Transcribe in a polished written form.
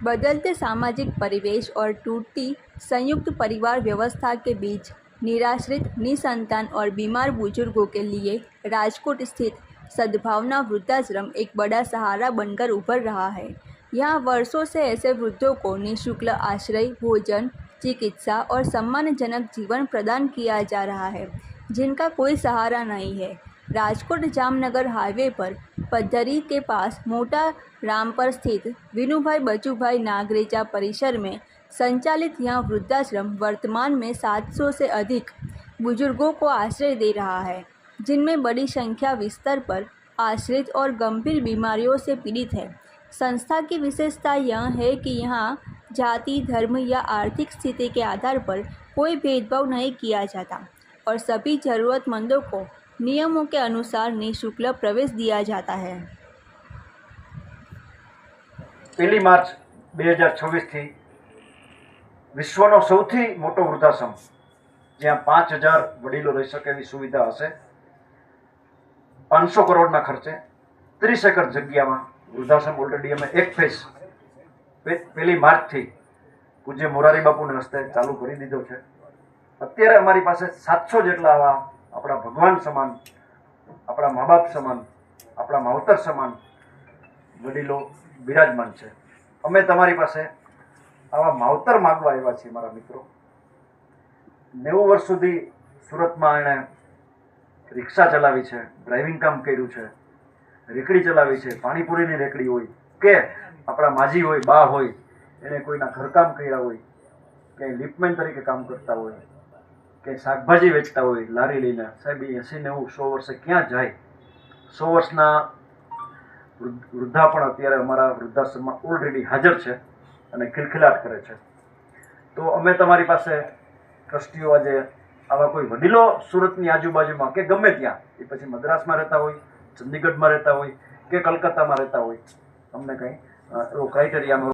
बदलते सामाजिक परिवेश और टूटती संयुक्त परिवार व्यवस्था के बीच निराश्रित, निसंतान और बीमार बुजुर्गों के लिए राजकोट स्थित सद्भावना वृद्धाश्रम एक बड़ा सहारा बनकर उभर रहा है। यहाँ वर्षों से ऐसे वृद्धों को निःशुल्क आश्रय, भोजन, चिकित्सा और सम्मानजनक जीवन प्रदान किया जा रहा है, जिनका कोई सहारा नहीं है। राजकोट जामनगर हाईवे पर पद्धरी के पास मोटा राम पर स्थित विनुभाई बचूभाई नागरेचा परिसर में संचालित यह वृद्धाश्रम वर्तमान में 700 से अधिक बुजुर्गों को आश्रय दे रहा है, जिनमें बड़ी संख्या बिस्तर पर आश्रित और गंभीर बीमारियों से पीड़ित है। संस्था की विशेषता यह है कि यहाँ जाति, धर्म या आर्थिक स्थिति के आधार पर कोई भेदभाव नहीं किया जाता और सभी जरूरतमंदों को नियमों के अनुसार निःशुल्क प्रवेश दिया जाता है। 1 मार्च 2026 થી વિશ્વનો સૌથી મોટો વૃદ્ધાશ્રમ, જ્યાં 5000 વડીલો રહી શકે એવી સુવિધા હશે, 500 કરોડના ખર્ચે 30 એકર જગ્યામાં વૃદ્ધાશ્રમ ઓલરેડી અમે એક ફેઝ 1 માર્ચથી પૂજ્ય મોરારી બાપુના હસ્તે ચાલુ કરી દીધો છે। અત્યારે અમારી પાસે 700 જેટલા આવા આપણા ભગવાન સમાન, આપણા મા બાપ સમાન, આપણા માવતર સમાન વડીલો બિરાજમાન છે। અમે તમારી પાસે આવા માવતર માગવા આવ્યા છીએ મારા મિત્રો। 90 વર્ષ સુધી સુરતમાં એણે રિક્ષા ચલાવી છે, ડ્રાઇવિંગ કામ કર્યું છે, રેકડી ચલાવી છે, પાણીપુરીની રેકડી હોય કે આપણા માજી હોય, બા હોય, એને કોઈના ઘરકામ કર્યા હોય, કે લિફ્ટમેન તરીકે કામ કરતા હોય, કે શાકભાજી વેચતા હોય લારી લઈને, સાહેબ 80, 90, 100 વર્ષે ક્યાં જાય? 100 વર્ષના વૃદ્ધા પણ અત્યારે અમારા વૃદ્ધાશ્રમમાં ઓલરેડી હાજર છે અને ખિલખિલાટ કરે છે। તો અમે તમારી પાસે ટ્રસ્ટીઓ આજે આવા કોઈ વડીલો સુરતની આજુબાજુમાં કે ગમે ત્યાં, એ પછી મદ્રાસમાં રહેતા હોય, ચંદીગઢમાં રહેતા હોય કે કલકત્તામાં રહેતા હોય, અમને કંઈ એવો ક્રાઇટેરિયામાં